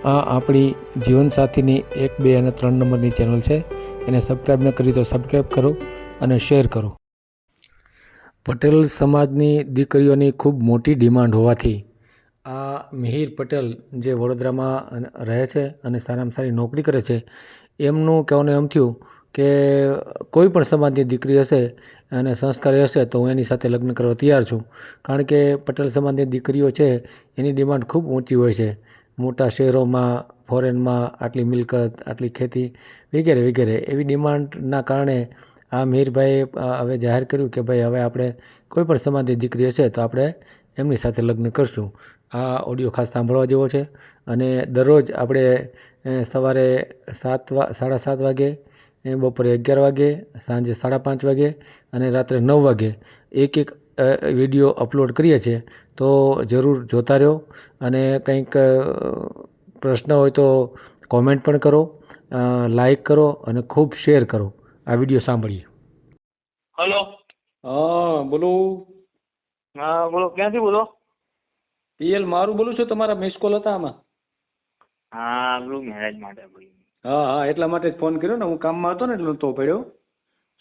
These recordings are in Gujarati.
આ આપણી જીવનસાથીની 1, 2 અને 3 નંબરની ચેનલ છે. એને સબસ્ક્રાઈબ ન કરી તો સબસ્ક્રાઈબ કરો અને શેર કરો. પટેલ સમાજની દીકરીઓની ખૂબ મોટી ડિમાન્ડ હોવાથી આ મિહિર પટેલ જે વડોદરામાં રહે છે અને સારામાં સારી નોકરી કરે છે, એમનું કહેવાનું એમ થયું કે કોઈ પણ સમાજની દીકરી હશે અને સંસ્કારી હશે તો હું એની સાથે લગ્ન કરવા તૈયાર છું. કારણ કે પટેલ સમાજની દીકરીઓ છે એની ડિમાન્ડ ખૂબ ઊંચી હોય છે. મોટા શહેરોમાં, ફોરેનમાં આટલી મિલકત, આટલી ખેતી વગેરે વગેરે એવી ડિમાન્ડના કારણે આ મિહિરભાઈએ હવે જાહેર કર્યું કે ભાઈ હવે આપણે કોઈ પણ સમાજની દીકરી હશે તો આપણે એમની સાથે લગ્ન કરશું. આ ઓડિયો ખાસ સાંભળવા જેવો છે અને દરરોજ આપણે સવારે 7:30 વાગે, બપોરે 11 વાગે, સાંજે 5:30 વાગે અને રાત્રે 9 વાગે એક વિડીયો અપલોડ કરીએ છીએ. તો જરૂર જોતા રહો અને કંઈક પ્રશ્ન હોય તો કોમેન્ટ પણ કરો, લાઈક કરો અને ખૂબ શેર કરો. આ વિડીયો સાંભળીએ. હલો. હા બોલો. હા બોલો, ક્યાંથી બોલો? પીએલ મારું બોલું છું, તમારા મિસ કોલ હતા આમાં. હા પેલું મેરેજ માટે ભાઈ. હા હા, એટલા માટે જ ફોન કર્યો ને, હું કામમાં હતો ને એટલે નહોતો પડ્યો.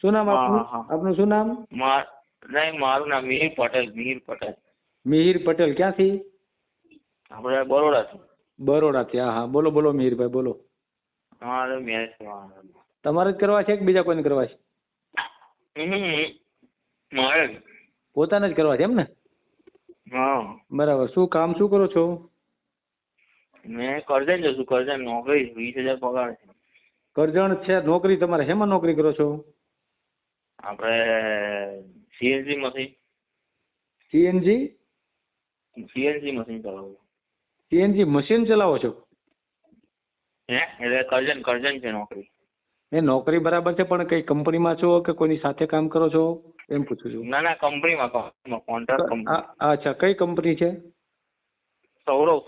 શું નામ આપનું? આપનું શું નામ? નહીં, મારું નામ મિહિર પટેલ. મિહિર પટેલ. મિહિર પટેલ. ક્યાંથી? આપણે બરોડાથી. બરોડાથી. હા હા, બોલો બોલો મિહિરભાઈ બોલો. હા મેરેજ કરવાના. તમારે જ કરવા છે કે બીજા કોઈને કરવા છે? મારે જ. પોતાને જ કરવા છે એમ ને? હા. બરાબર. શું કામ શું કરો છો? મેં કરજણ જશું. કરજણ નોકરી 20,000 પગાર છે. કરજણ છે નોકરી તમારે? હેમાં નોકરી કરો છો? આપણે CNG machine. CNG? CNG machine ચલાવું. સીએનજી મશીન ચલાવો છો? એટલે કરજણ છે નોકરી. એ નોકરી બરાબર છે, પણ કઈ કંપનીમાં છો કે કોઈની સાથે કામ કરો છો એમ પૂછું છું. ના કંપનીમાં કોન્ટ્રાક્ટ કંપની. અચ્છા, કઈ કંપની છે? સૌરવ.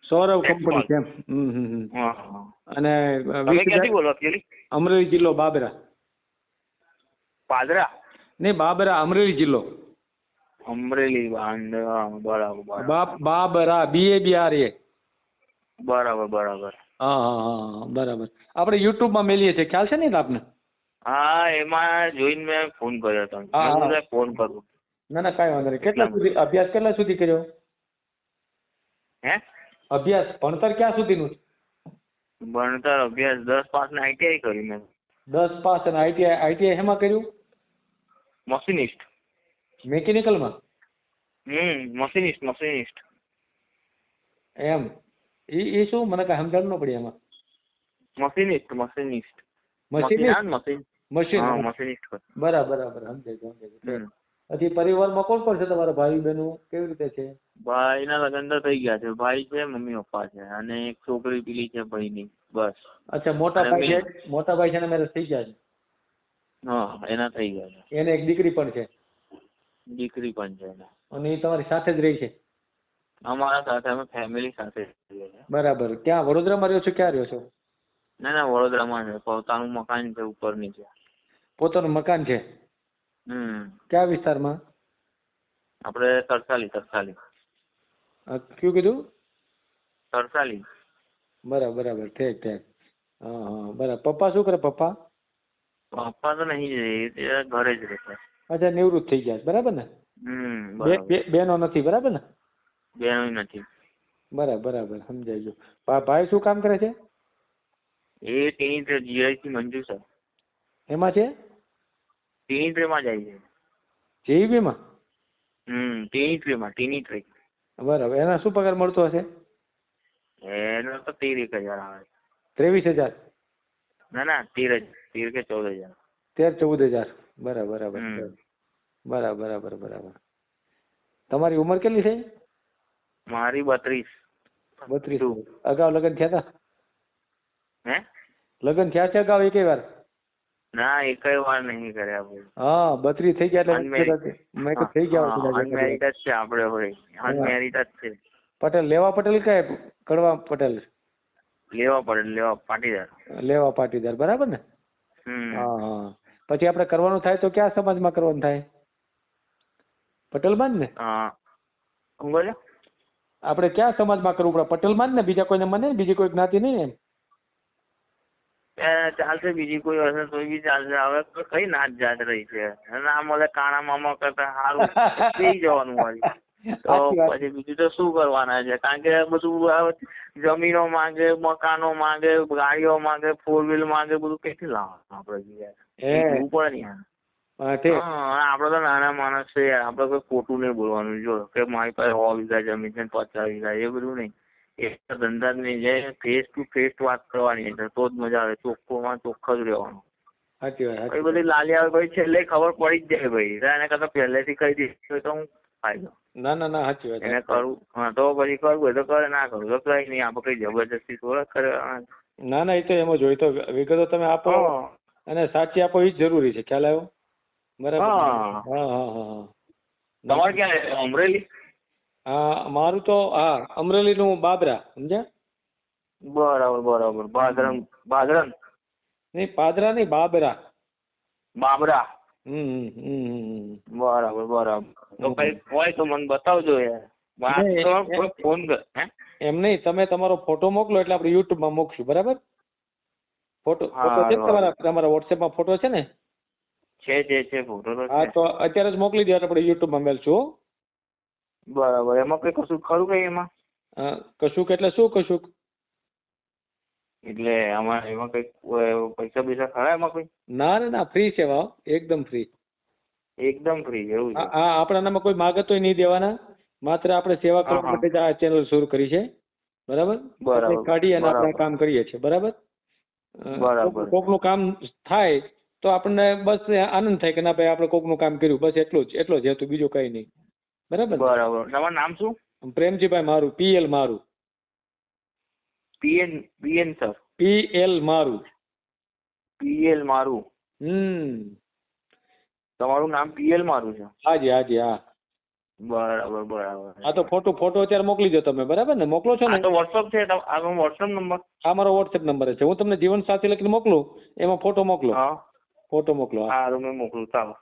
સૌરવ કંપની છે એમ. અને તમે ક્યાંથી બોલો એકચ્યુઅલી? અમરેલી જિલ્લો, બાબરા. પાદરા? નહીં, બાબરા, અમરેલી જિલ્લો. અમરેલી. બરાબર. બાબરા, BABRA. બરાબર. હા હા હા, બરાબર. આપણે યુટ્યુબમાં મેલીએ છીએ, ખ્યાલ છે ને આપને? હા, એમાં જોઈને મેં ફોન કર્યો હતો. ફોન કરું. ના કાંઈ વાંધો નહીં. અભ્યાસ કેટલા સુધી કર્યો? અભ્યાસ ભણતર ક્યાં સુધીનું? ભણતર અભ્યાસ 10 પાસ ને ITI કર્યું મેં. 10 પાસ અને ITI હેમાં કર્યું? મશીનિસ્ટ. મેકેનિકલમાં? મશીનિસ્ટ. એમ? એ શું, મને કાંઈ સમજણ ન પડી એમાં. મશીનિસ્ટ. મશીનિસ્ટ. બરાબર, સમજાય ગયું. પછી પરિવારમાં કોણ કોણ છે તમારા? ભાઈ બહેનો કેવી રીતે છે? ભાઈના લગ્ન તો થઈ ગયા છે. ભાઈ છે, મમ્મી પપ્પા છે અને એક છોકરી પેલી છે ભાઈની. બસ. અચ્છા, મોટા ભાઈ છે ને મેરેજ થઈ ગયા છે? હા, એના થઈ ગયા છે. એને એક દીકરી પણ છે? દીકરી પણ છે. અને એ તમારી સાથે જ રહી છે? અમારા સાથે, અમે ફેમિલી સાથે રહીએ છીએ. બરાબર. ક્યાં વડોદરામાં રહ્યો છો? ક્યાં રહ્યો છો? ના વડોદરામાં છે. પોતાનું મકાન છે ઉપર નીચે. પોતાનું મકાન છે? કયા વિસ્તારમાં? આપણે તરસાલી. કયું કીધું? તરસાલી. બરાબર. ઠીક. હા, બરાબર. પપ્પા શું કરે? પપ્પા તો નહીં, એ ઘરે જ રહેશે. અચ્છા, નિવૃત્ત થઈ ગયા. બરાબર ને? બેનો નથી? બરાબર ને? બેનો નથી. બરાબર, સમજાઈ ગયું. ભાઈ શું કામ કરે છે? એ GIC મંજૂર છે. એમાં છે? માં જાય છે. JEB માં? ટીની. બરાબર. એના શું પગાર મળતો હશે? એનો તો 13,000 આવે. 23,000? ના 13 કે 14,000. 13-14,000. બરાબર. તમારી ઉંમર કેટલી છે? મારી 32. 32. અગાઉ લગ્ન થયા હતા? હે? લગ્ન થયા છે અગાઉ એકેય વાર? ના, એકેય વાર નહીં કર્યા ભાઈ. હા, 32 થઈ ગયા એટલે મેં તો થઈ ગયા. અનમેરિડ જ છે આપણે. હોય અનમેરિડ જ છે. પટેલ, લેવા પટેલ કે કડવા પટેલ? લેવા પાટીદાર. લેવા પાટીદાર. બરાબર ને? હા. પછી આપણે કરવાનું થાય તો કયા સમાજમાં કરવાનું થાય? પટેલમાં જ ને? શું બોલ્યા? આપણે કયા સમાજમાં કરવું પડે? પટેલમાં જ ને? બીજા કોઈને મને બીજી કોઈ જ્ઞાતિ નહીં એમ? ચાલશે, બીજી કોઈ હશે તો બી ચાલશે. હવે તો કઈ નાત જાત રહી છે, ના મળે કાણા મામા કરતા સારું થઈ જવાનું હોય તો પછી બીજું તો શું કરવાના છે? કારણ કે બધું જમીનો માંગે, મકાનો માંગે, ગાડીઓ માંગે, 4 વ્હીલ માંગે, બધું કઈથી લાવવાનું આપડે પડે ને યાર. આપડે તો નાના માણસ છે યાર, આપડે કોઈ ખોટું નહીં બોલવાનું. જો કે મારી પાસે 100 વીઘા જમીન છે, 50 વીઘા, એ બધું નહીં. એ ધંધા જ નહીં જાય, ફેસ ટુ ફેસ વાત કરવાની છે તો જ મજા આવે. ચોખ્ખોમાં ચોખ્ખો જ રહેવાનું. એ બધી લાલી આવે ભાઈ, છેલ્લે ખબર પડી જ જાય ભાઈ. એના કરતા પહેલેથી કહી દઈશ તો હું ફાયદો. ના ના ના, સાચી વાત. એને કરવું હા તો પછી કરવું હોય તો કરે, ના કરવું તો કઈ નહીં. આપણે કઈ જબરજસ્તી થોડા કરે. ના ના, એ તો એમ જ હોય. તો વિગતો તમે આપો અને સાચી આપો, એ જ જરૂરી છે. ખ્યાલ આવ્યો? બરાબર. હા હા હા. તમારે ક્યાં? અમરેલી? હા, મારું તો હા અમરેલી નું બાબરા, સમજ્યા? બરાબર બરાબર. બાદરન નહીં, પાદરા નહીં, બાબરા. બાબરા. બરાબર બરાબર. તો કઈ હોય તો મને બતાવજો યાર. ફોન કર. એમ નહીં, તમે તમારો ફોટો મોકલો એટલે આપણે યુટ્યુબ માં મૂકશું. બરાબર? ફોટો છે તમારા વોટ્સએપ માં ફોટો છે ને? છે ફોટો તો. હા, તો અત્યારે જ મોકલી દો, આપણે યુટ્યુબ માં મેલશું. બરાબર. એમાં કઈ કશું ખરું કઈ એમાં? કશુંક એટલે શું કશુંક? એટલે આમાં એમાં કઈ પૈસા પૈસા ખરા એમાં કોઈ? ના ના, ફ્રી છે ભાવ, એકદમ ફ્રી. એકદમ ફ્રી એવું છે? હા, આપણાનામાં કોઈ માગતો નહીં દેવાના. માત્ર આપણે સેવા કરવા માટે આ ચેનલ શરૂ કરી છે. બરાબર? કાઢી અને આપણે કામ કરીએ છીએ. બરાબર? કોકનું કામ થાય તો આપણને બસ આનંદ થાય કે ના ભાઈ આપણે કોકનું કામ કર્યું, બસ એટલો જ હતું, બીજું કઈ નહીં. બરાબર? બરાબર. તમારું નામ શું? પ્રેમજીભાઈ મારું. PL મારું. PN sir? PL મારું. PL મારું. તમારું નામ PL મારું છે? હાજી હાજી. હા, બરાબર બરાબર. હા, તો ફોટો અત્યારે મોકલી દો તમે. બરાબર ને? મોકલો છો ને? તો વોટ્સઅપ છે? આ વોટ્સઅપ નંબર? હા, મારો વોટ્સએપ નંબર છે. હું તમને જીવન સાથી લખીને મોકલું, એમાં ફોટો મોકલો. ફોટો મોકલો. હા, મેં મોકલું. ચાલો.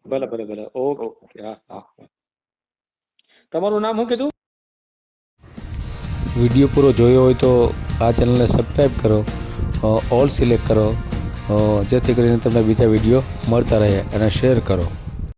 ભલે. ઓકે. હા. તમારું નામ શું કીધું? વિડીયો પૂરો જોયો હોય તો આ ચેનલને સબસ્ક્રાઈબ કરો, ઓલ સિલેક્ટ કરો, જેથી કરીને તમને બીજા વિડીયો મળતા રહે, અને શેર કરો.